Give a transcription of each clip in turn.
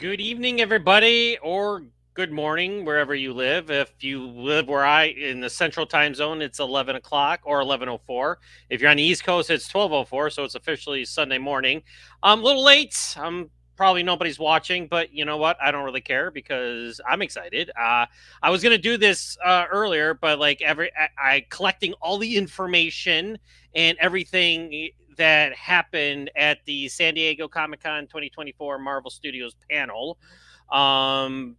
Good evening, everybody, or good morning, wherever you live. If you live where in the central time zone, it's 11 o'clock or 11:04. If you're on the East Coast, it's 12:04, so it's officially Sunday morning. I'm a little late. Probably nobody's watching, but you know what? I don't really care because I'm excited. I was gonna do this earlier, but like I collecting all the information and everything that happened at the San Diego Comic-Con 2024 Marvel Studios panel. Um,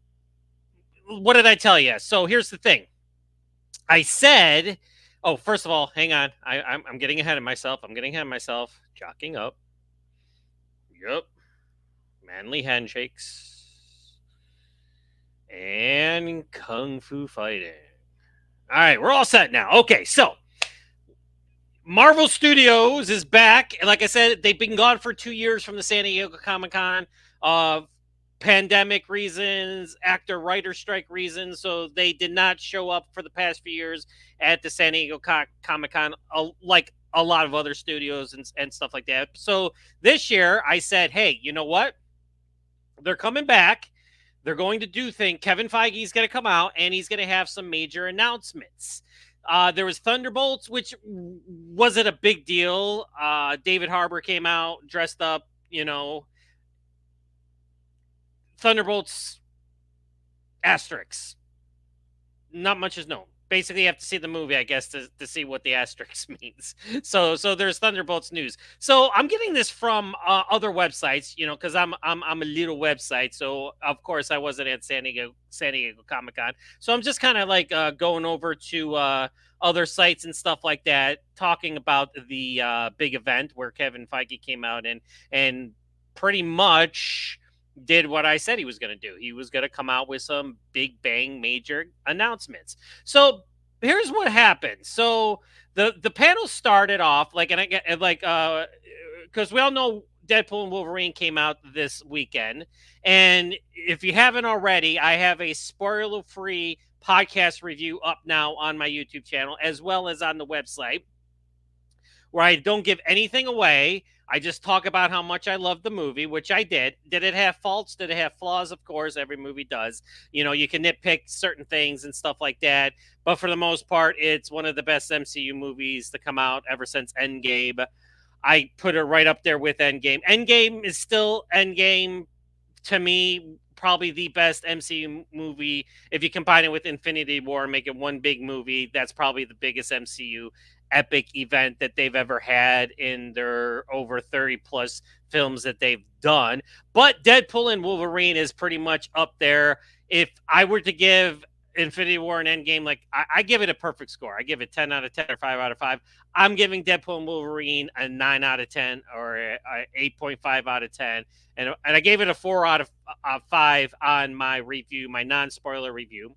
what did I tell you? So here's the thing. I said, oh, first of all, hang on. I'm getting ahead of myself. I'm getting ahead of myself. Jocking up. Yep. Manly handshakes. And kung fu fighting. All right, we're all set now. Okay, so Marvel Studios is back. Like I said, they've been gone for 2 years from the San Diego Comic-Con. Pandemic reasons, actor writer strike reasons. So they did not show up for the past few years at the San Diego Comic-Con like a lot of other studios and stuff like that. So this year I said, hey, you know what? They're coming back. They're going to do things. Kevin Feige is going to come out and he's going to have some major announcements. There was Thunderbolts, which wasn't a big deal. David Harbour came out dressed up, Thunderbolts asterisks. Not much is known. Basically, you have to see the movie, I guess, to see what the asterisk means. So there's Thunderbolts news. So I'm getting this from other websites, because I'm a little website. So of course I wasn't at San Diego Comic Con. So I'm just kind of like going over to other sites and stuff like that, talking about the big event where Kevin Feige came out and pretty much did what I said he was going to do. He was going to come out with some big bang major announcements. So here's what happened. So the panel started off like, and I get like because we all know Deadpool and Wolverine came out this weekend, and if you haven't already, I have a spoiler-free podcast review up now on my YouTube channel as well as on the website, where I don't give anything away. I just talk about how much I love the movie, which I did. Did it have faults? Did it have flaws? Of course, every movie does. You can nitpick certain things and stuff like that. But for the most part, it's one of the best MCU movies to come out ever since Endgame. I put it right up there with Endgame. Endgame is still Endgame to me, probably the best MCU movie. If you combine it with Infinity War and make it one big movie, that's probably the biggest MCU epic event that they've ever had in their over 30 plus films that they've done. But Deadpool and Wolverine is pretty much up there. If I were to give Infinity War and Endgame, like I give it a perfect score. I give it 10 out of 10 or 5 out of 5. I'm giving Deadpool and Wolverine a 9 out of 10 or a 8.5 out of 10. And I gave it a 4 out of 5 on my review, my non-spoiler review.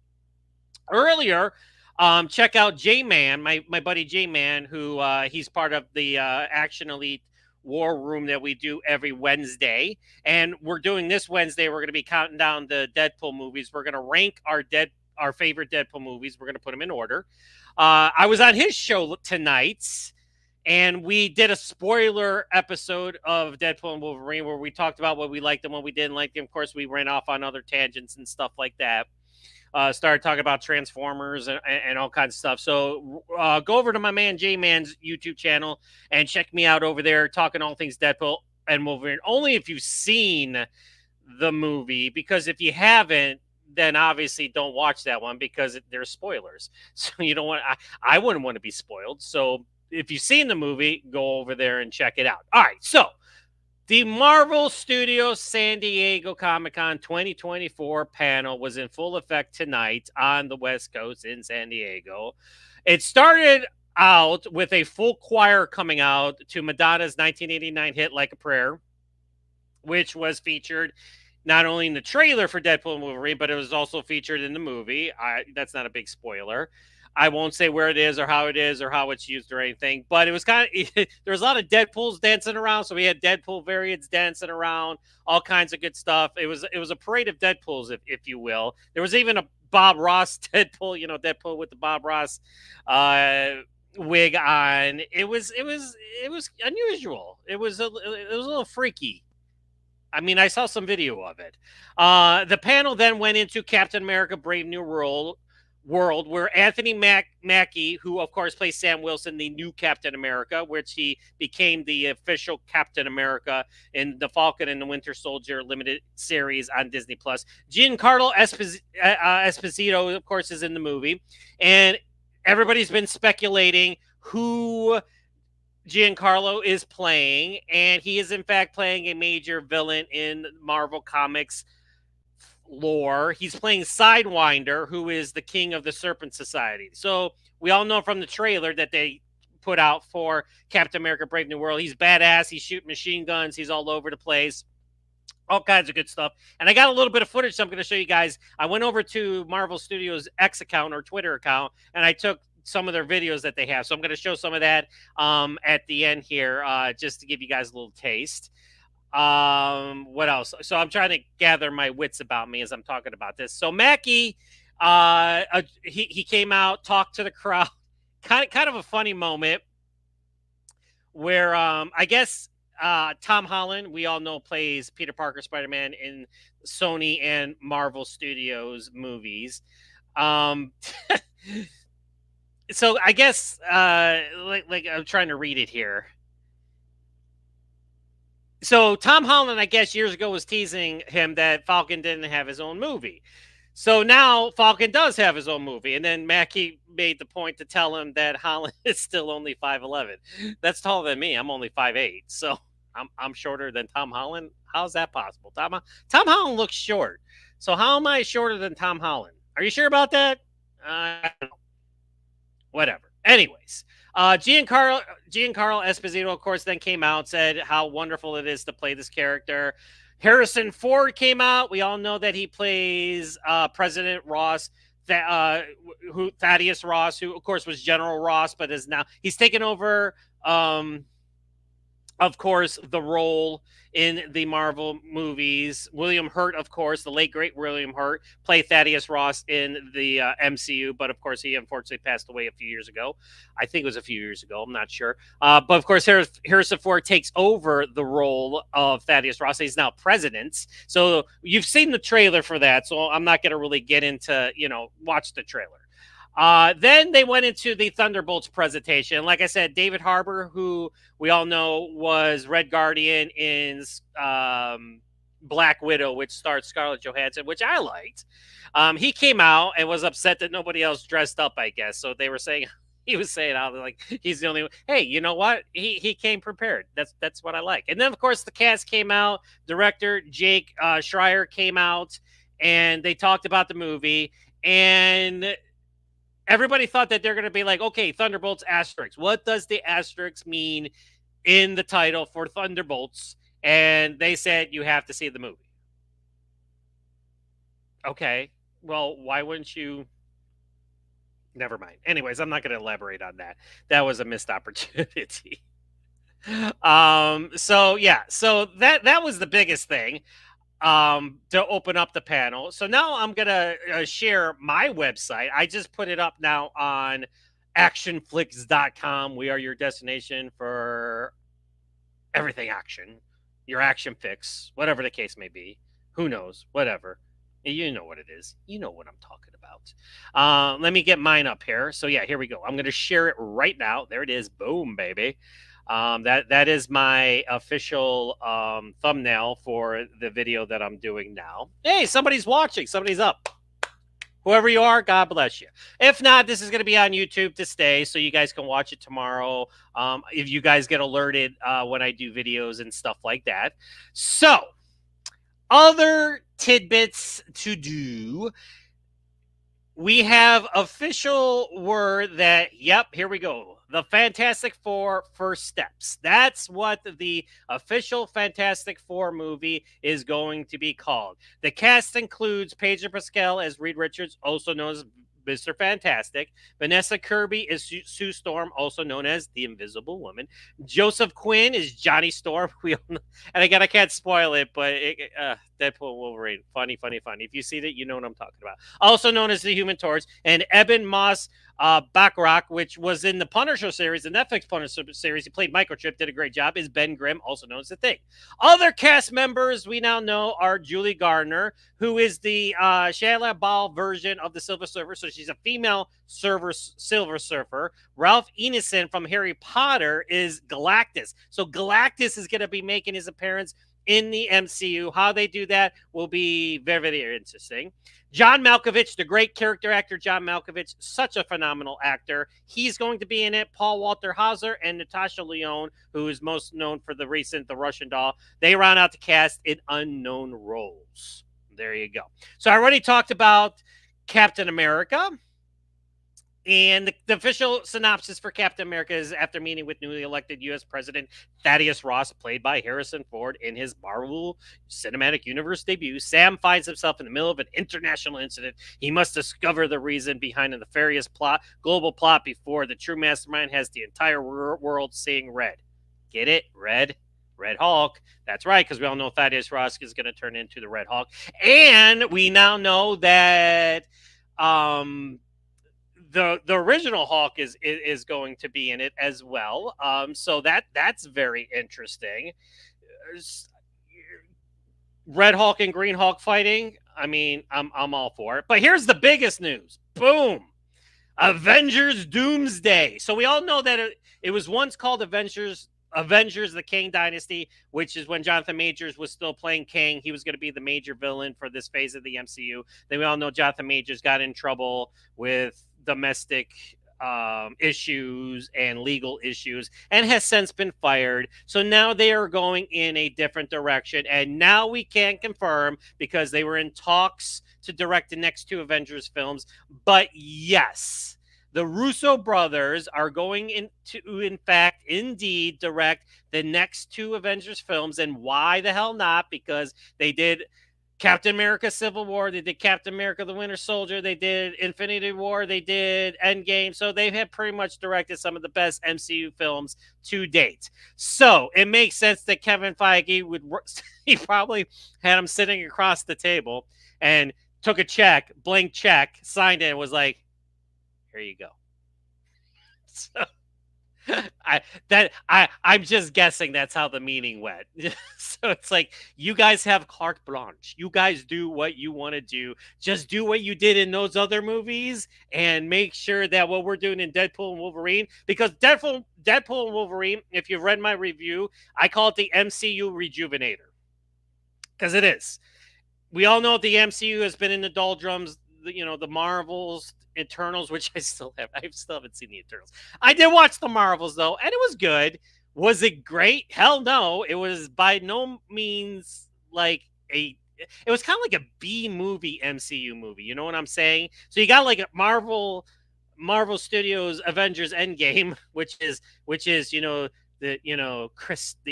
Earlier, check out J-Man, my buddy J-Man, who he's part of the Action Elite War Room that we do every Wednesday. And we're doing this Wednesday. We're going to be counting down the Deadpool movies. We're going to rank our favorite Deadpool movies. We're going to put them in order. I was on his show tonight, and we did a spoiler episode of Deadpool and Wolverine where we talked about what we liked and what we didn't like. And of course, we ran off on other tangents and stuff like that. Started talking about Transformers and all kinds of stuff. So go over to my man J-Man's YouTube channel and check me out over there talking all things Deadpool and Wolverine. Only if you've seen the movie, because if you haven't, then obviously don't watch that one because there's spoilers. So you don't want. I wouldn't want to be spoiled. So if you've seen the movie, go over there and check it out. All right, so the Marvel Studios San Diego Comic-Con 2024 panel was in full effect tonight on the West Coast in San Diego. It started out with a full choir coming out to Madonna's 1989 hit Like a Prayer, which was featured not only in the trailer for Deadpool and Wolverine, but it was also featured in the movie. That's not a big spoiler. I won't say where it is or how it's used or anything, but it was kind of there was a lot of Deadpools dancing around. So we had Deadpool variants dancing around, all kinds of good stuff. It was a parade of Deadpools, if you will. There was even a Bob Ross Deadpool, Deadpool with the Bob Ross wig on. It was unusual. It was a little freaky. I mean, I saw some video of it. The panel then went into Captain America: Brave New World, where Anthony Mackie, who of course plays Sam Wilson, the new Captain America, which he became the official Captain America in the Falcon and the Winter Soldier limited series on Disney Plus. Giancarlo Esposito, of course, is in the movie, and everybody's been speculating who Giancarlo is playing, and he is in fact playing a major villain in Marvel Comics lore. He's playing Sidewinder, who is the king of the Serpent Society. So we all know from the trailer that they put out for Captain America: Brave New World, he's badass. He's shooting machine guns. He's all over the place. All kinds of good stuff. And I got a little bit of footage, so I'm going to show you guys. I went over to Marvel Studios X account or Twitter account, and I took some of their videos that they have. So I'm going to show some of that at the end here, just to give you guys a little taste. What else? So I'm trying to gather my wits about me as I'm talking about this. So Mackie, he came out, talked to the crowd. Kind of a funny moment where I guess Tom Holland, we all know, plays Peter Parker, Spider-Man in Sony and Marvel Studios movies. So I guess like I'm trying to read it here. So Tom Holland, I guess years ago, was teasing him that Falcon didn't have his own movie. So now Falcon does have his own movie, and then Mackie made the point to tell him that Holland is still only 5'11". That's taller than me. I'm only 5'8". So I'm shorter than Tom Holland. How's that possible? Tom Holland looks short. So how am I shorter than Tom Holland? Are you sure about that? I don't know. Whatever. Anyways, Giancarlo Esposito, of course, then came out, said how wonderful it is to play this character. Harrison Ford came out. We all know that he plays President Ross, Thaddeus Ross, who of course was General Ross, but is now he's taken over. Of course, the role in the Marvel movies. William Hurt, of course, the late great William Hurt, played Thaddeus Ross in the MCU, but of course, he unfortunately passed away a few years ago. I think it was a few years ago. I'm not sure. But of course, Harrison Ford takes over the role of Thaddeus Ross. He's now president. So you've seen the trailer for that. So I'm not going to really get into, watch the trailer. Then they went into the Thunderbolts presentation. Like I said, David Harbour, who we all know was Red Guardian in Black Widow, which starred Scarlett Johansson, which I liked. He came out and was upset that nobody else dressed up, I guess. So they were saying, he was saying how like he's the only one. Hey, you know what? He came prepared. That's what I like. And then of course the cast came out. Director Jake Schreier came out, and they talked about the movie. And everybody thought that they're going to be like, okay, Thunderbolts asterisk. What does the asterisk mean in the title for Thunderbolts? And they said you have to see the movie. Okay, well, why wouldn't you? Never mind. Anyways, I'm not going to elaborate on that. That was a missed opportunity. So yeah, so that was the biggest thing to open up the panel. So now I'm gonna share my website. I just put it up now on ACTION-FLIX.com. We are your destination for everything action, your action fix, whatever the case may be. Who knows? Whatever. You know what it is. You know what I'm talking about. Let me get mine up here. So yeah, here we go. I'm gonna share it right now. There it is. Boom, baby. That is my official thumbnail for the video that I'm doing now. Hey, somebody's watching. Somebody's up. Whoever you are, God bless you. If not, this is going to be on YouTube to stay, so you guys can watch it tomorrow. If you guys get alerted when I do videos and stuff like that. So, other tidbits to do. We have official word that, yep, here we go. The Fantastic Four First Steps. That's what the official Fantastic Four movie is going to be called. The cast includes Pedro Pascal as Reed Richards, also known as Mr. Fantastic. Vanessa Kirby is Sue Storm, also known as the Invisible Woman. Joseph Quinn is Johnny Storm. And again, I can't spoil it, but Deadpool Wolverine. Funny. If you see it, you know what I'm talking about. Also known as the Human Torch. And Eben Moss Bacharach, which was in the Punisher series, the Netflix Punisher series. He played Microchip, did a great job, is Ben Grimm, also known as The Thing. Other cast members we now know are Julie Gardner, who is the Shayla Ball version of the Silver Surfer. So she's a female Silver Surfer. Ralph Ineson from Harry Potter is Galactus. So Galactus is going to be making his appearance in the MCU. How they do that will be very, very interesting. John Malkovich, the great character actor John Malkovich, such a phenomenal actor. He's going to be in it. Paul Walter Hauser and Natasha Lyonne, who is most known for the recent The Russian Doll. They round out the cast in unknown roles. There you go. So I already talked about Captain America. And the official synopsis for Captain America is after meeting with newly elected U.S. President Thaddeus Ross, played by Harrison Ford in his Marvel Cinematic Universe debut, Sam finds himself in the middle of an international incident. He must discover the reason behind the nefarious global plot before the true mastermind has the entire world seeing red. Get it? Red Hulk. That's right, because we all know Thaddeus Ross is going to turn into the Red Hulk. And we now know that the original Hulk is going to be in it as well. So that's very interesting. Red Hulk and Green Hulk fighting. I mean, I'm all for it. But here's the biggest news. Boom. Avengers Doomsday. So we all know that it was once called Avengers the Kang Dynasty, which is when Jonathan Majors was still playing Kang. He was going to be the major villain for this phase of the MCU. Then we all know Jonathan Majors got in trouble with domestic issues and legal issues and has since been fired. So now they are going in a different direction. And now we can confirm, because they were in talks to direct the next two Avengers films. But yes, the Russo brothers are going to, in fact, indeed, direct the next two Avengers films. And why the hell not? Because they did Captain America Civil War, they did Captain America the Winter Soldier, they did Infinity War, they did Endgame. So they have pretty much directed some of the best MCU films to date. So it makes sense that Kevin Feige he probably had him sitting across the table and took a check, blank check, signed it, and was like, here you go. So I'm just guessing that's how the meeting went. So it's like, you guys have carte blanche. You guys do what you want to do. Just do what you did in those other movies and make sure that what we're doing in Deadpool and Wolverine, because Deadpool and Wolverine, if you've read my review, I call it the MCU rejuvenator, because it is. We all know the MCU has been in the doldrums, the Marvels, Eternals, which I still haven't seen the Eternals. I did watch the Marvels though, and it was good. Was it great? Hell no. It was by no means like it was kind of like a B movie MCU movie. You know what I'm saying? So you got like a Marvel Studios Avengers Endgame, which is the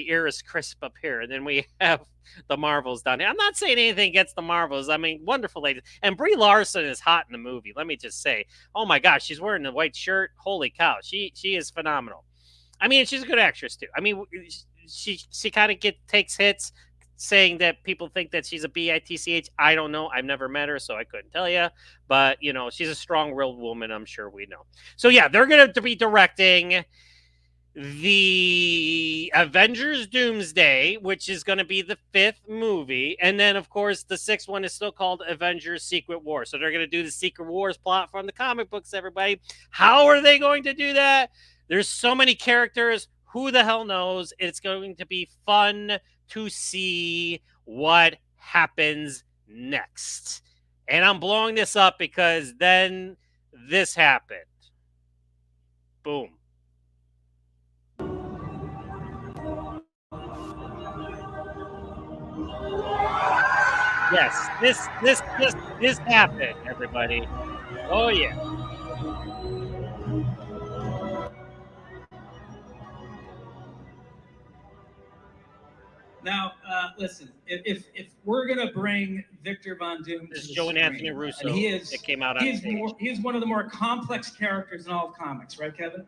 air is crisp up here, and then we have the Marvels down here. I'm not saying anything against the Marvels. I mean, wonderful ladies. And Brie Larson is hot in the movie. Let me just say, oh my gosh, she's wearing the white shirt. Holy cow, she is phenomenal. I mean, she's a good actress too. I mean, she kind of takes hits, saying that people think that she's a bitch. I don't know. I've never met her, so I couldn't tell you. But she's a strong-willed woman. I'm sure we know. So yeah, they're going to be directing the Avengers Doomsday, which is going to be the 5th movie. And then, of course, the 6th one is still called Avengers Secret War. So they're going to do the Secret Wars plot from the comic books, everybody. How are they going to do that? There's so many characters. Who the hell knows? It's going to be fun to see what happens next. And I'm blowing this up because then this happened. Boom. Yes, this happened, everybody. Oh yeah. Now, listen. If we're gonna bring Victor Von Doom, this is Joe and Anthony Russo. And it came out on stage. He's one of the more complex characters in all of comics, right, Kevin?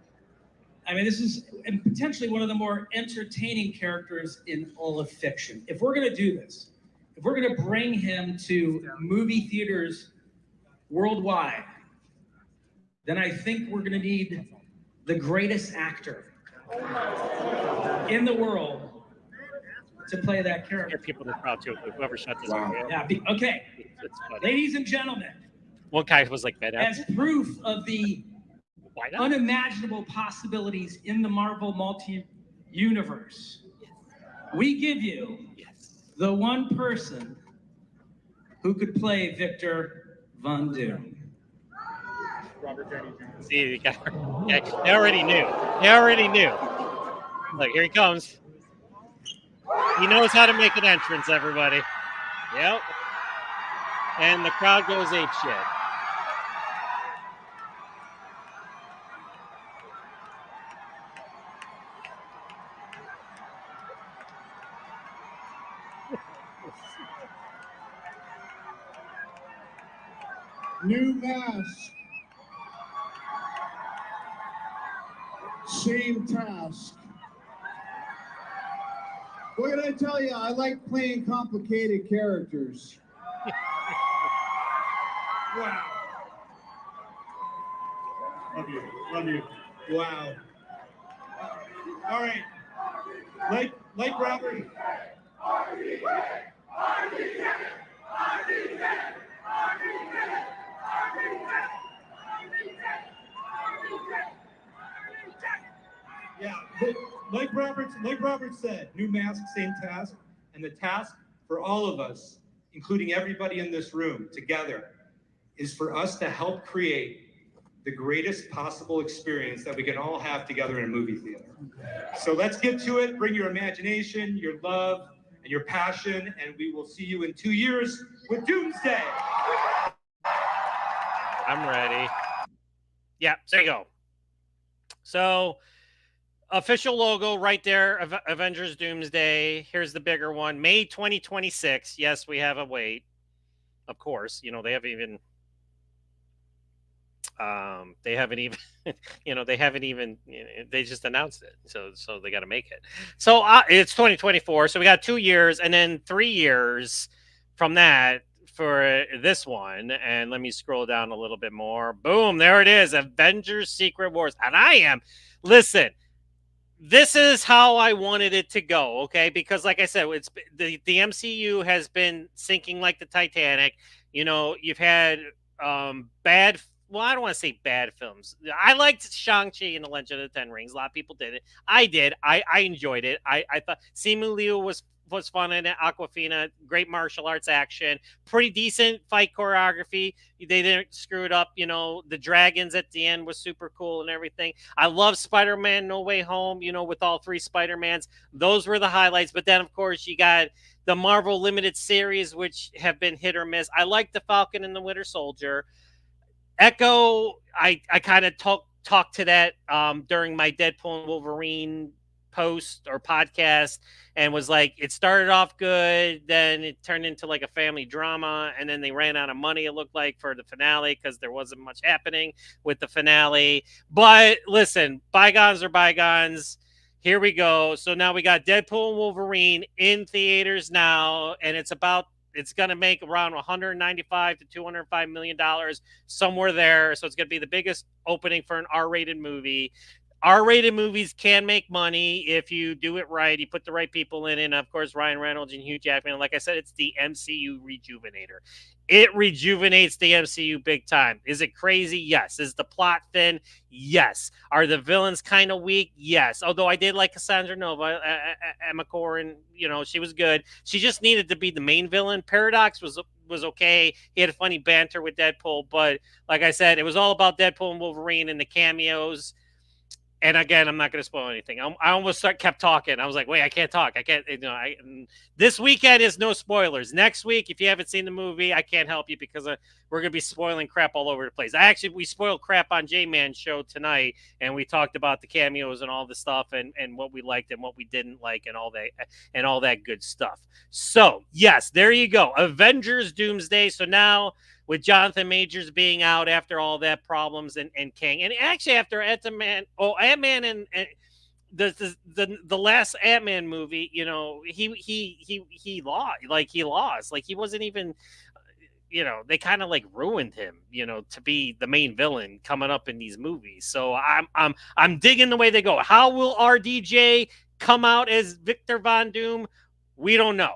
I mean, this is potentially one of the more entertaining characters in all of fiction. If we're gonna do this, if we're gonna bring him to movie theaters worldwide, then I think we're going to need the greatest actor in the world to play that character. People in the crowd too. Whoever shut this. Wow. Yeah. Okay. Ladies and gentlemen. One guy was like that. As proof of the unimaginable possibilities in the Marvel multi-universe, we give you the one person who could play Victor Von Doom. Robert Downey Jr. See, they already knew. They already knew. Like, here he comes. He knows how to make an entrance, everybody. Yep. And the crowd goes apeshit. New mask. Same task. What can I tell you? I like playing complicated characters. Wow. Love you. Love you. Wow. All right. Like Robert. Yeah, like Robert said, new mask, same task, and the task for all of us, including everybody in this room together, is for us to help create the greatest possible experience that we can all have together in a movie theater. So let's get to it. Bring your imagination, your love, and your passion, and we will see you in 2 years with Doomsday. I'm ready. Yeah, there you go. So, official logo right there, Avengers Doomsday. Here's the bigger one, May 2026. Yes, we have a wait. Of course, you know, they haven't even, they just announced it. So they got to make it. So it's 2024. So we got 2 years and then 3 years from that for this one. And let me scroll down a little bit more. Boom, there it is, Avengers Secret Wars. And listen, this is how I wanted it to go, okay? Because like I said, it's the MCU has been sinking like the Titanic. You know, you've had bad, well, I don't want to say bad films. I liked Shang-Chi and the Legend of the Ten Rings. A lot of people did it. I did. I enjoyed it. I thought Simu Liu was fun in it. Aquafina, great martial arts action, pretty decent fight choreography. They didn't screw it up. You know, the dragons at the end was super cool and everything. I love Spider-Man No Way Home, you know, with all 3 Spider-Mans. Those were the highlights. But then, of course, you got the Marvel Limited Series, which have been hit or miss. I like the Falcon and the Winter Soldier. Echo, I kind of talked to that during my Deadpool and Wolverine post or podcast, and was like, it started off good, then it turned into like a family drama, and then they ran out of money, it looked like, for the finale because there wasn't much happening with the finale. But listen, bygones are bygones. Here we go. So now we got Deadpool and Wolverine in theaters now, and it's going to make around $195 to $205 million, somewhere there. So it's going to be the biggest opening for an R-rated movie. R-rated movies can make money if you do it right. You put the right people in it. And of course, Ryan Reynolds and Hugh Jackman. And like I said, it's the MCU rejuvenator. It rejuvenates the MCU big time. Is it crazy? Yes. Is the plot thin? Yes. Are the villains kind of weak? Yes. Although I did like Cassandra Nova, Emma Corrin, you know, she was good. She just needed to be the main villain. Paradox was okay. He had a funny banter with Deadpool. But like I said, it was all about Deadpool and Wolverine and the cameos. And again, I'm not going to spoil anything. I almost kept talking. I was like, wait, I can't talk. I can't, you know, this weekend is no spoilers. Next week, if you haven't seen the movie, I can't help you because we're going to be spoiling crap all over the place. We spoiled crap on J-Man's show tonight, and we talked about the cameos and all the stuff and what we liked and what we didn't like and all that good stuff. So, yes, there you go. Avengers Doomsday. So now, with Jonathan Majors being out after all that problems and King, and actually after Ant-Man and the last Ant-Man movie, you know, he lost. Like he wasn't even. you know, they kind of like ruined him, you know, to be the main villain coming up in these movies. So I'm digging the way they go. How will RDJ come out as Victor Von Doom? We don't know.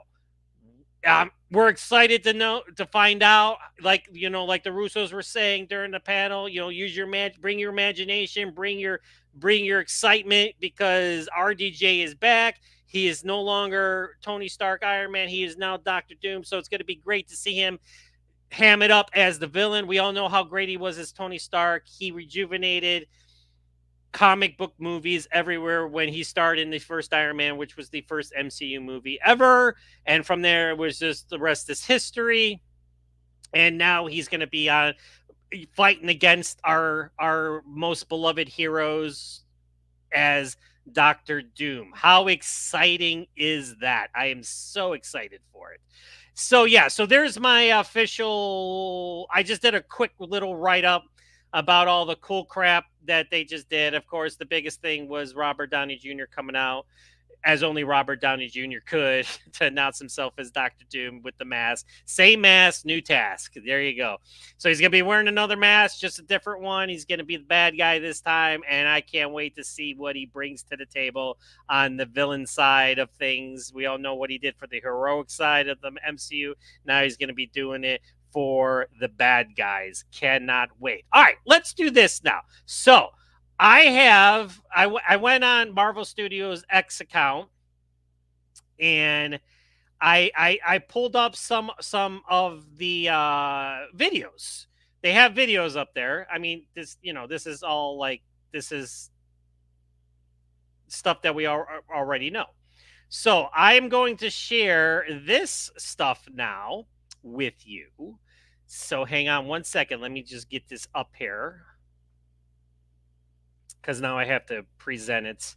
We're excited to find out. Like, you know, like the Russos were saying during the panel, you know, use your bring your imagination, bring your excitement, because RDJ is back. He is no longer Tony Stark Iron Man. He is now Doctor Doom. So it's going to be great to see him ham it up as the villain. We all know how great he was as Tony Stark. He rejuvenated comic book movies everywhere when he starred in the first Iron Man, which was the first MCU movie ever. And from there, it was just the rest is history. And now he's going to be fighting against our most beloved heroes as Doctor Doom. How exciting is that? I am so excited for it. So yeah, so there's my official. I just did a quick little write-up about all the cool crap that they just did. Of course, the biggest thing was Robert Downey Jr. coming out, as only Robert Downey Jr. could, to announce himself as Dr. Doom with the mask. Same mask, new task. There you go. So he's going to be wearing another mask, just a different one. He's going to be the bad guy this time, and I can't wait to see what he brings to the table on the villain side of things. We all know what he did for the heroic side of the MCU. Now he's going to be doing it for the bad guys. Cannot wait. All right, let's do this now. So I went on Marvel Studios X account, and I pulled up some of the videos. They have videos up there. I mean, this, you know, this is all like, this is stuff that we already know. So I am going to share this stuff now with you. So hang on one second. Let me just get this up here, because now I have to present it.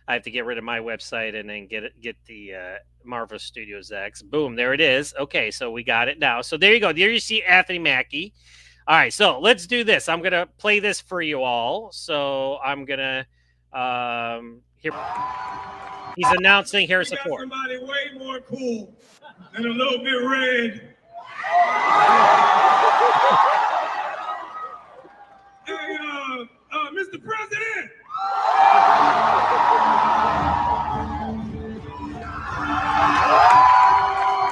I have to get rid of my website and then get the Marvel Studios X. Boom, there it is. Okay, so we got it now. So there you go. There you see Anthony Mackie. All right, so let's do this. I'm gonna play this for you all. So I'm gonna here. He's announcing Harrison Ford. Somebody way more cool and a little bit red. Hey, Mr. President.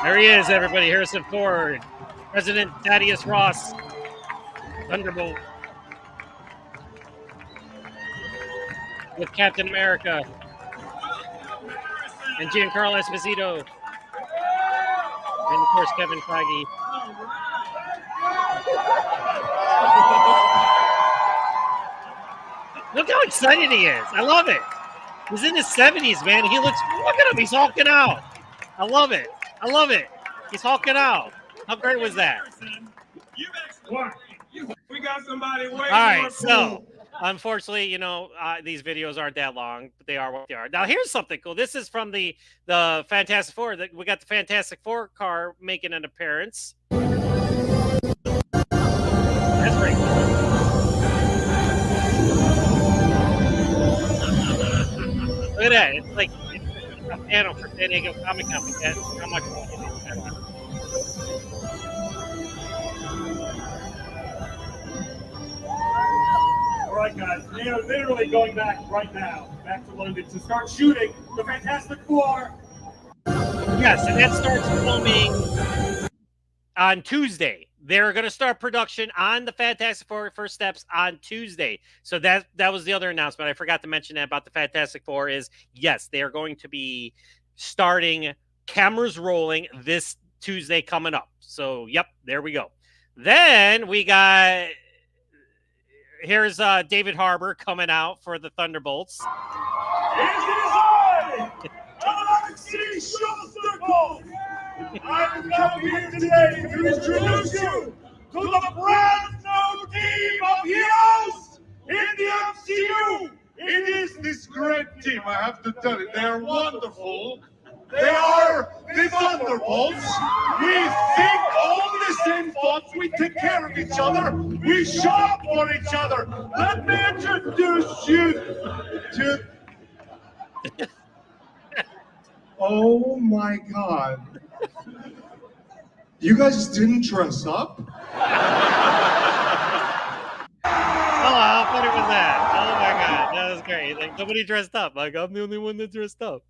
There he is, everybody. Harrison Ford, President Thaddeus Ross, Thunderbolt, with Captain America and Giancarlo Esposito, and of course Kevin Feige. Look how excited he is. I love it. He's in his 70s, man. He looks, look at him. He's hulking out. I love it. I love it. He's hulking out. How great was that? We got somebody way All right, more cool. so unfortunately, you know, these videos aren't that long, but they are what they are. Now, here's something cool. This is from the Fantastic Four. We got the Fantastic Four car making an appearance. That's pretty cool. Look at that. It's like a panel for San Diego Comic Con. How much fun it is. All right, guys, they are literally going back right now, back to London to start shooting the Fantastic Four. Yes, and that starts filming on Tuesday. They're going to start production on the Fantastic Four First Steps on Tuesday. So that was the other announcement. I forgot to mention that about the Fantastic Four is, yes, they are going to be starting cameras rolling this Tuesday coming up. So, yep, there we go. Then we got, here's David Harbour coming out for the Thunderbolts. It is I, Alexei Shostakov. I am now here today to introduce you to the brand new team of heroes in the MCU. It is this great team, I have to tell you. They are wonderful. They are the Thunderbolts. We think all the same thoughts. We take care of each other. We shop for each other. Let me introduce you to... Oh my God. You guys didn't dress up? Oh, how funny was that? Oh my god, that was great. Like nobody dressed up. Like I'm the only one that dressed up.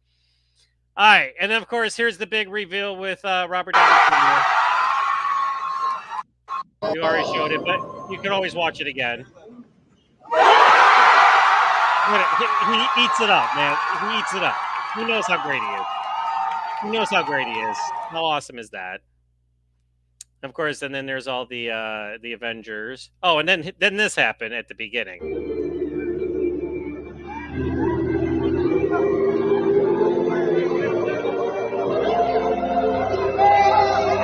All right, and of course, here's the big reveal with Robert Downey Jr. You already showed it, but you can always watch it again. He eats it up, man. He eats it up. He knows how great he is. He knows how great he is. How awesome is that? Of course, and then there's all the Avengers. Oh, and then this happened at the beginning.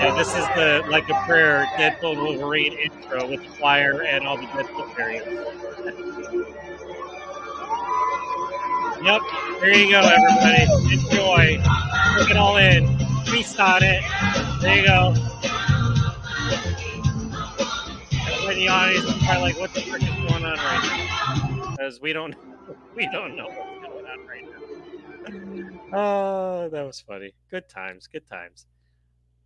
Yeah, this is the like a prayer Deadpool and Wolverine intro with the flyer and all the Deadpool variants. Yep, there you go, everybody. Enjoy. Take it all in. Feast on it. There you go. When the audience is probably like, what the frick is going on right now? Because we don't know what's going on right now. Oh, that was funny. Good times, good times.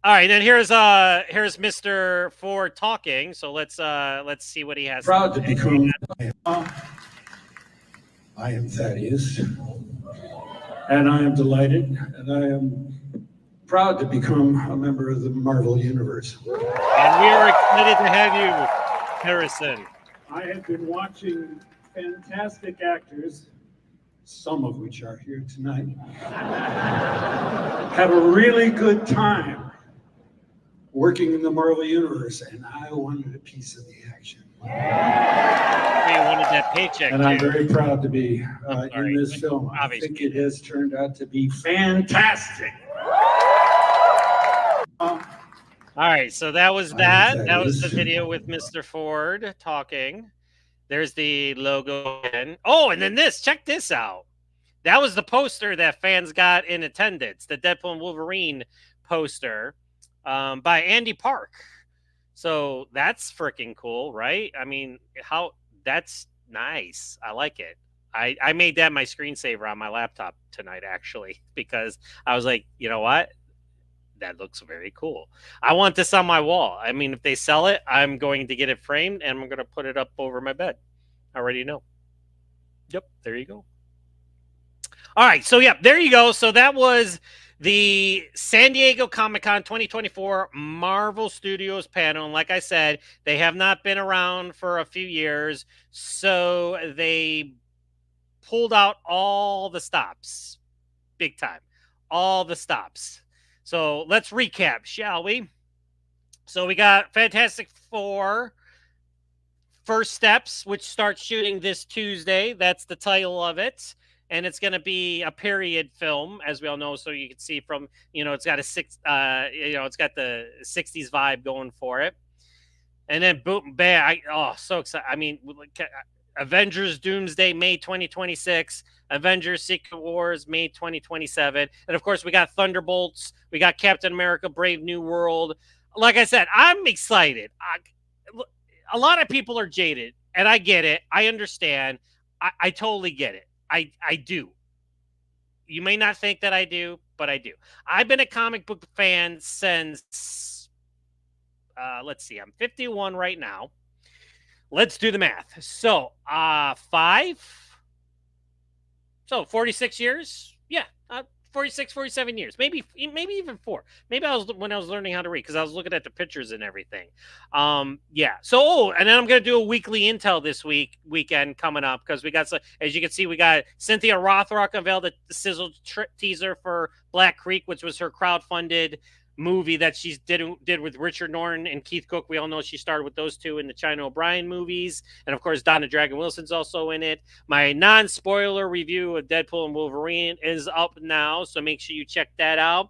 All right, then here's Mr. Ford talking. So let's see what he has. Proud to become. I am Thaddeus, and I am delighted, and I am proud to become a member of the Marvel Universe. And we are excited to have you, Harrison. I have been watching fantastic actors, some of which are here tonight, have a really good time working in the Marvel Universe, and I wanted a piece of the action. You wanted that paycheck, and I'm very proud to be in this film. Obviously. I think it has turned out to be fantastic. All right, so that was that. That was the video with Mr. Ford talking. There's the logo again. Oh, and then this. Check this out. That was the poster that fans got in attendance, the Deadpool and Wolverine poster by Andy Park. So that's freaking cool, right? I mean, that's nice. I like it. I made that my screensaver on my laptop tonight, actually, because I was like, you know what? That looks very cool. I want this on my wall. I mean, if they sell it, I'm going to get it framed and I'm going to put it up over my bed. I already know. Yep, there you go. All right, so yeah, there you go. So that was the San Diego Comic-Con 2024 Marvel Studios panel. And like I said, they have not been around for a few years, so they pulled out all the stops. Big time. All the stops. So let's recap, shall we? So we got Fantastic Four First Steps, which starts shooting this Tuesday. That's the title of it. And it's going to be a period film, as we all know. So you can see from, it's got it's got the 60s vibe going for it. And then boom, bam. So excited. I mean, Avengers Doomsday, May 2026. Avengers Secret Wars, May 2027. And of course, we got Thunderbolts. We got Captain America, Brave New World. Like I said, I'm excited. A lot of people are jaded, and I get it. I understand. I totally get it. I do. You may not think that I do, but I do. I've been a comic book fan since, let's see, I'm 51 right now. Let's do the math. So, 46 years? Yeah, 46, 47 years. Maybe even 4. Maybe when I was learning how to read, because I was looking at the pictures and everything. Yeah. So, and then I'm going to do a weekly intel this weekend coming up, because we got, as you can see, we got Cynthia Rothrock unveiled a sizzle teaser for Black Creek, which was her crowdfunded movie that she did with Richard Norton and Keith Cook. We all know she starred with those two in the China O'Brien movies. And of course, Donna Dragon Wilson's also in it. My non-spoiler review of Deadpool and Wolverine is up now, so make sure you check that out.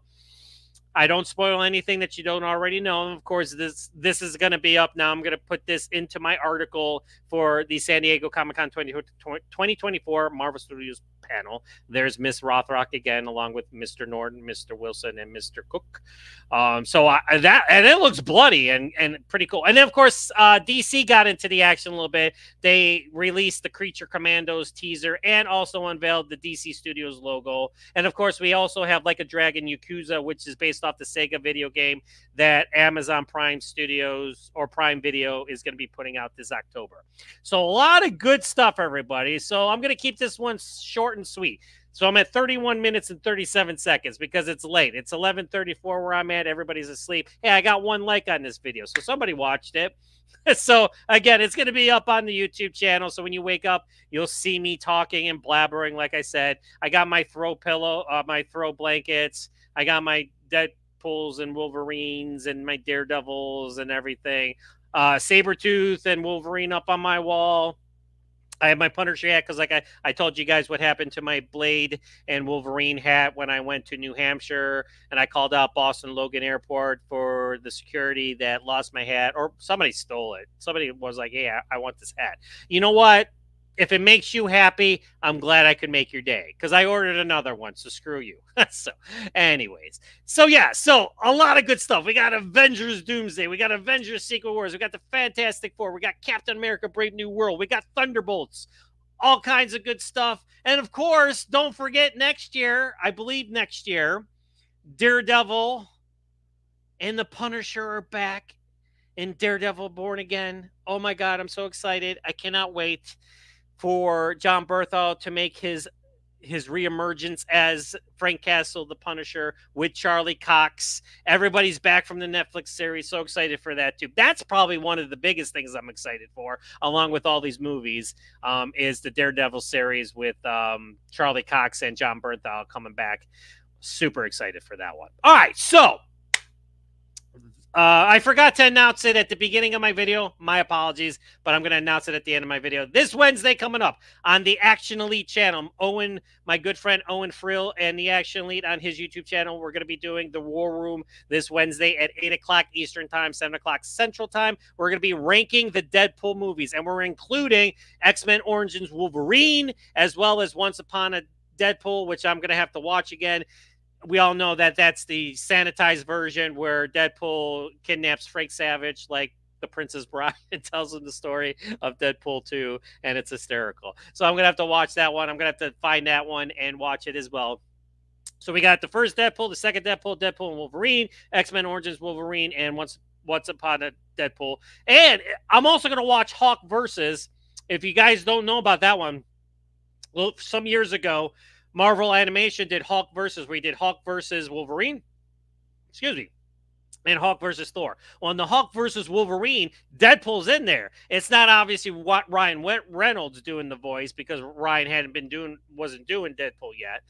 I don't spoil anything that you don't already know. And of course, this is going to be up now. I'm going to put this into my article for the San Diego Comic-Con 2024 Marvel Studios panel. There's Miss Rothrock again, along with Mr. Norton, Mr. Wilson, and Mr. Cook. And it looks bloody and pretty cool. And then, of course, DC got into the action a little bit. They released the Creature Commandos teaser and also unveiled the DC Studios logo. And of course, we also have Like a Dragon Yakuza, which is based based off the Sega video game that Amazon Prime Studios or Prime Video is going to be putting out this October. So a lot of good stuff, everybody. So I'm going to keep this one short and sweet. So I'm at 31 minutes and 37 seconds because it's late. It's 11:34 where I'm at. Everybody's asleep. Hey, I got 1 like on this video, so somebody watched it. So again, it's going to be up on the YouTube channel. So when you wake up, you'll see me talking and blabbering. Like I said, I got my throw pillow, my throw blankets. I got my Deadpools and Wolverines and my Daredevils and everything. Sabretooth and Wolverine up on my wall. I have my Punisher hat because, like I told you guys what happened to my Blade and Wolverine hat when I went to New Hampshire and I called out Boston Logan Airport for the security that lost my hat, or somebody stole it. Somebody was like, "Hey, I want this hat." You know what? If it makes you happy, I'm glad I could make your day because I ordered another one. So screw you. So, anyways, so yeah, so a lot of good stuff. We got Avengers Doomsday. We got Avengers Secret Wars. We got the Fantastic Four. We got Captain America Brave New World. We got Thunderbolts. All kinds of good stuff. And of course, don't forget next year, I believe next year, Daredevil and the Punisher are back in Daredevil Born Again. Oh my God, I'm so excited. I cannot wait for John Berthel to make his reemergence as Frank Castle, the Punisher, with Charlie Cox. Everybody's back from the Netflix series. So excited for that too. That's probably one of the biggest things I'm excited for, along with all these movies, is the Daredevil series with Charlie Cox and John Berthel coming back. Super excited for that one. All right, so I forgot to announce it at the beginning of my video. My apologies, but I'm going to announce it at the end of my video. This Wednesday coming up on the Action Elite channel, Owen, my good friend Owen Frill, and the Action Elite on his YouTube channel, we're going to be doing the War Room this Wednesday at 8 o'clock Eastern Time, 7 o'clock Central Time. We're going to be ranking the Deadpool movies, and we're including X-Men Origins Wolverine, as well as Once Upon a Deadpool, which I'm going to have to watch again. We all know that that's the sanitized version where Deadpool kidnaps Frank Savage like the Princess Bride and tells him the story of Deadpool 2, and it's hysterical. So I'm going to have to watch that one. I'm going to have to find that one and watch it as well. So we got the first Deadpool, the second Deadpool, Deadpool and Wolverine, X-Men Origins Wolverine, and Once Upon a Deadpool. And I'm also going to watch Hawk Versus. If you guys don't know about that one, well, some years ago, Marvel Animation did Hulk versus, we did Hulk versus Wolverine, and Hulk versus Thor. Well, in the Hulk versus Wolverine, Deadpool's in there. It's not obviously what Ryan Reynolds doing the voice because Ryan wasn't doing Deadpool yet.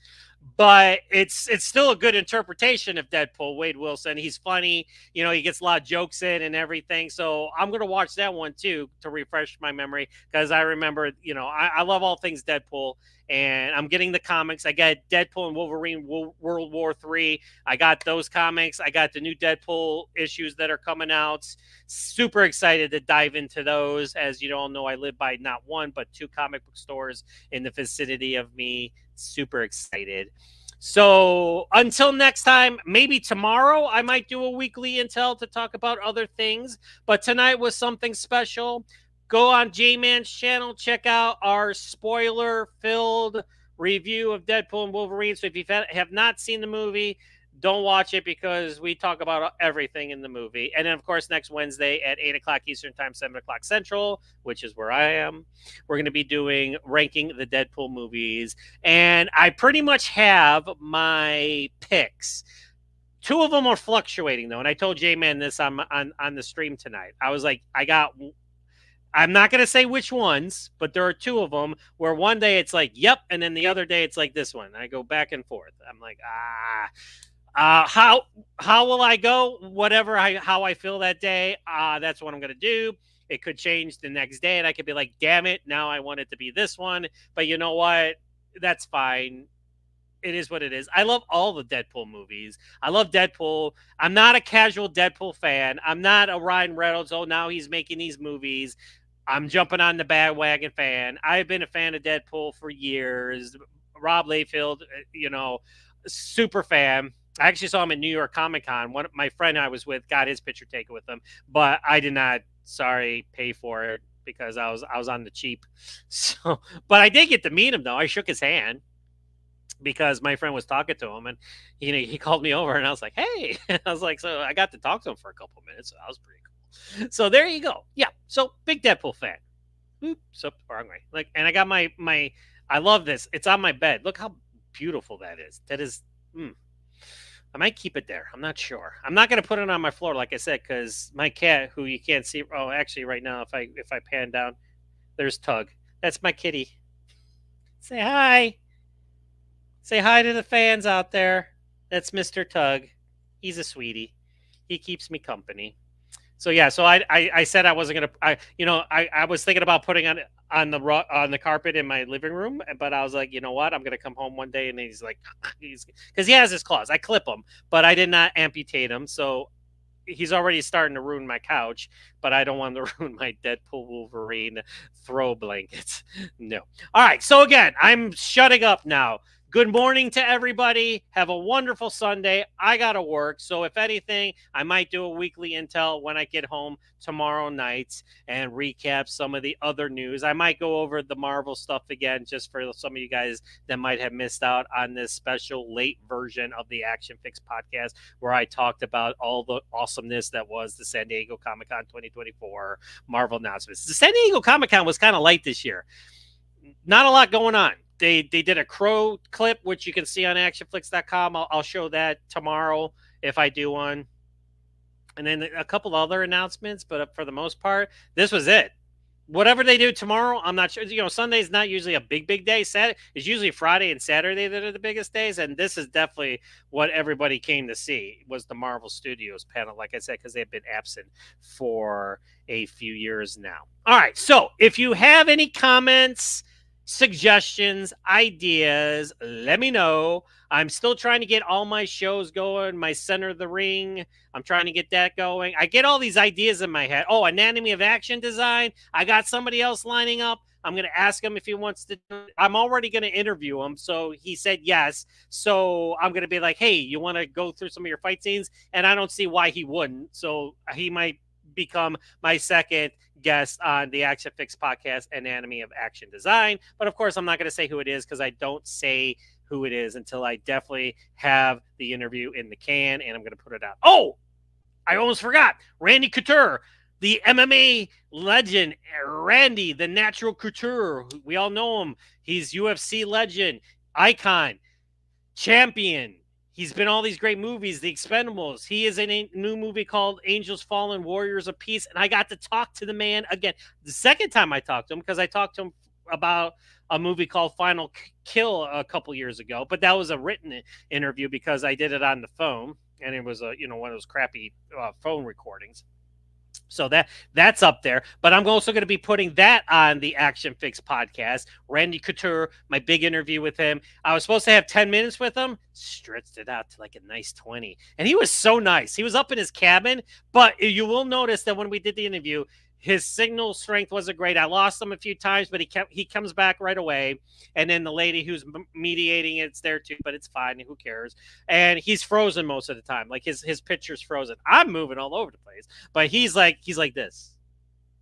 But it's still a good interpretation of Deadpool, Wade Wilson. He's funny. You know, he gets a lot of jokes in and everything. So I'm going to watch that one, too, to refresh my memory because I remember, you know, I love all things Deadpool. And I'm getting the comics. I got Deadpool and Wolverine World War III. I got those comics. I got the new Deadpool issues that are coming out. Super excited to dive into those. As you all know, I live by not one, but 2 comic book stores in the vicinity of me. Super excited. So until next time, maybe tomorrow I might do a weekly intel to talk about other things. But tonight was something special. Go on J-Man's channel, check out our spoiler-filled review of Deadpool and Wolverine. So if you have not seen the movie, don't watch it because we talk about everything in the movie. And then, of course, next Wednesday at 8 o'clock Eastern Time, 7 o'clock Central, which is where I am, we're going to be doing ranking the Deadpool movies. And I pretty much have my picks. 2 of them are fluctuating, though. And I told J-Man this on the stream tonight. I was like, I'm not going to say which ones, but there are 2 of them where one day it's like, yep. And then the other day it's like this one. I go back and forth. I'm like, how will I go? How I feel that day. That's what I'm going to do. It could change the next day and I could be like, damn it. Now I want it to be this one. But you know what? That's fine. It is what it is. I love all the Deadpool movies. I love Deadpool. I'm not a casual Deadpool fan. I'm not a Ryan Reynolds. Oh, now he's making these movies. I'm jumping on the bandwagon fan. I've been a fan of Deadpool for years. Rob Liefeld, you know, super fan. I actually saw him at New York Comic Con. My friend I was with got his picture taken with him, but I did not, pay for it because I was on the cheap. So, but I did get to meet him though. I shook his hand. because my friend was talking to him, and he called me over, and I was like, "Hey," I was like, so I got to talk to him for a couple minutes. So that was pretty cool. So there you go. Yeah. So big Deadpool fan. Oops, wrong way. Like, and I got my. I love this. It's on my bed. Look how beautiful that is. That is. I might keep it there. I'm not sure. I'm not gonna put it on my floor, like I said, because my cat, who you can't see. Oh, actually, right now, if I pan down, there's Tug. That's my kitty. Say hi. Say hi to the fans out there. That's Mr. Tug. He's a sweetie. He keeps me company. So yeah, so I said I wasn't gonna. I was thinking about putting on the carpet in my living room, but I was like, you know what? I'm gonna come home one day, and he's like, because he has his claws. I clip them, but I did not amputate him, so he's already starting to ruin my couch. But I don't want to ruin my Deadpool Wolverine throw blankets. No. All right. So again, I'm shutting up now. Good morning to everybody. Have a wonderful Sunday. I got to work. So if anything, I might do a weekly intel when I get home tomorrow night and recap some of the other news. I might go over the Marvel stuff again, just for some of you guys that might have missed out on this special late version of the ACTION-FLIX podcast, where I talked about all the awesomeness that was the San Diego Comic-Con 2024 Marvel announcements. The San Diego Comic-Con was kind of light this year. Not a lot going on. They did a crow clip, which you can see on actionflix.com. I'll show that tomorrow if I do one. And then a couple other announcements, but for the most part, this was it. Whatever they do tomorrow, I'm not sure. Sunday's not usually a big day. Saturday is usually Friday and Saturday that are the biggest days, and this is definitely what everybody came to see, was the Marvel Studios panel, like I said, because they've been absent for a few years now. All right, so if you have any comments, suggestions, ideas, let me know. I'm still trying to get all my shows going. My Center of the Ring, I'm trying to get that going. I get all these ideas in my head. Oh, Anatomy of Action design. I got somebody else lining up. I'm going to ask him if he wants to do it. I'm already going to interview him. So he said yes. So I'm going to be like, hey, you want to go through some of your fight scenes? And I don't see why he wouldn't. So he might become my second guest on the ACTION-FLIX podcast, Anatomy of Action Design. But of course, I'm not going to say who it is, because I don't say who it is until I definitely have the interview in the can, and I'm going to put it out. Oh, I almost forgot. Randy Couture, the MMA legend. Randy, the Natural Couture. We all know him. He's UFC legend, icon, champion. He's been in all these great movies, The Expendables. He is in a new movie called Angels Fallen, Warriors of Peace. And I got to talk to the man again. The second time I talked to him, because I talked to him about a movie called Final Kill a couple years ago. But that was a written interview because I did it on the phone. And it was one of those crappy phone recordings. So that's up there. But I'm also going to be putting that on the ACTION-FLIX podcast. Randy Couture, my big interview with him. I was supposed to have 10 minutes with him. Stretched it out to like a nice 20. And he was so nice. He was up in his cabin. But you will notice that when we did the interview, his signal strength wasn't great. I lost him a few times, but he comes back right away. And then the lady who's mediating it's there too, but it's fine. Who cares? And he's frozen most of the time. Like his picture's frozen. I'm moving all over the place, but he's like this.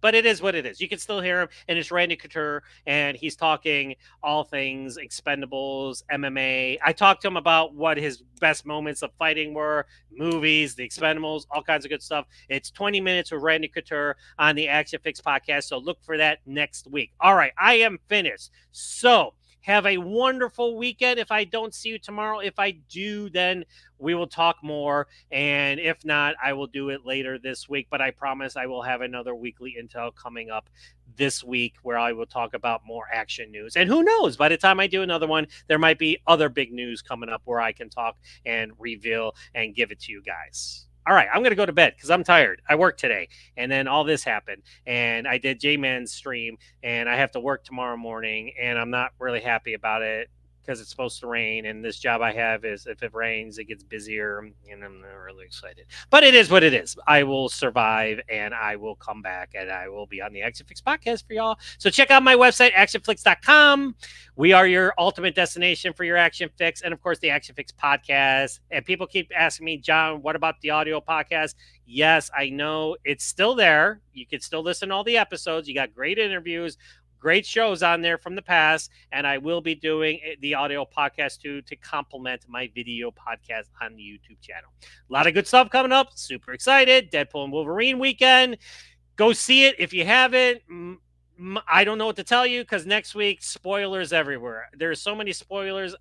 But it is what it is. You can still hear him, and it's Randy Couture, and he's talking all things Expendables, MMA. I talked to him about what his best moments of fighting were, movies, the Expendables, all kinds of good stuff. It's 20 minutes with Randy Couture on the ACTION-FLIX podcast, so look for that next week. All right, I am finished. So have a wonderful weekend. If I don't see you tomorrow, if I do, then we will talk more. And if not, I will do it later this week. But I promise I will have another weekly intel coming up this week where I will talk about more action news. And who knows, by the time I do another one, there might be other big news coming up where I can talk and reveal and give it to you guys. All right, I'm going to go to bed because I'm tired. I worked today, and then all this happened, and I did J-Man's stream, and I have to work tomorrow morning, and I'm not really happy about it because it's supposed to rain, and this job I have is if it rains, it gets busier, and I'm not really excited. But it is what it is. I will survive, and I will come back, and I will be on the ACTION-FLIX podcast for y'all. So check out my website, actionflix.com. We are your ultimate destination for your ACTION-FLIX, and of course, the ACTION-FLIX podcast. And people keep asking me, John, what about the audio podcast? Yes, I know it's still there. You can still listen to all the episodes. You got great interviews. great shows on there from the past, and I will be doing the audio podcast too to complement my video podcast on the YouTube channel. A lot of good stuff coming up. Super excited. Deadpool and Wolverine weekend. Go see it if you haven't. I don't know what to tell you because next week, spoilers everywhere. There's so many spoilers.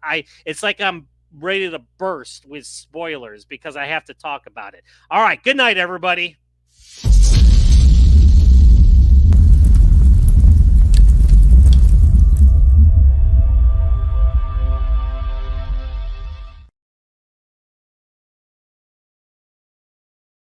It's like I'm ready to burst with spoilers because I have to talk about it. All right. Good night, everybody.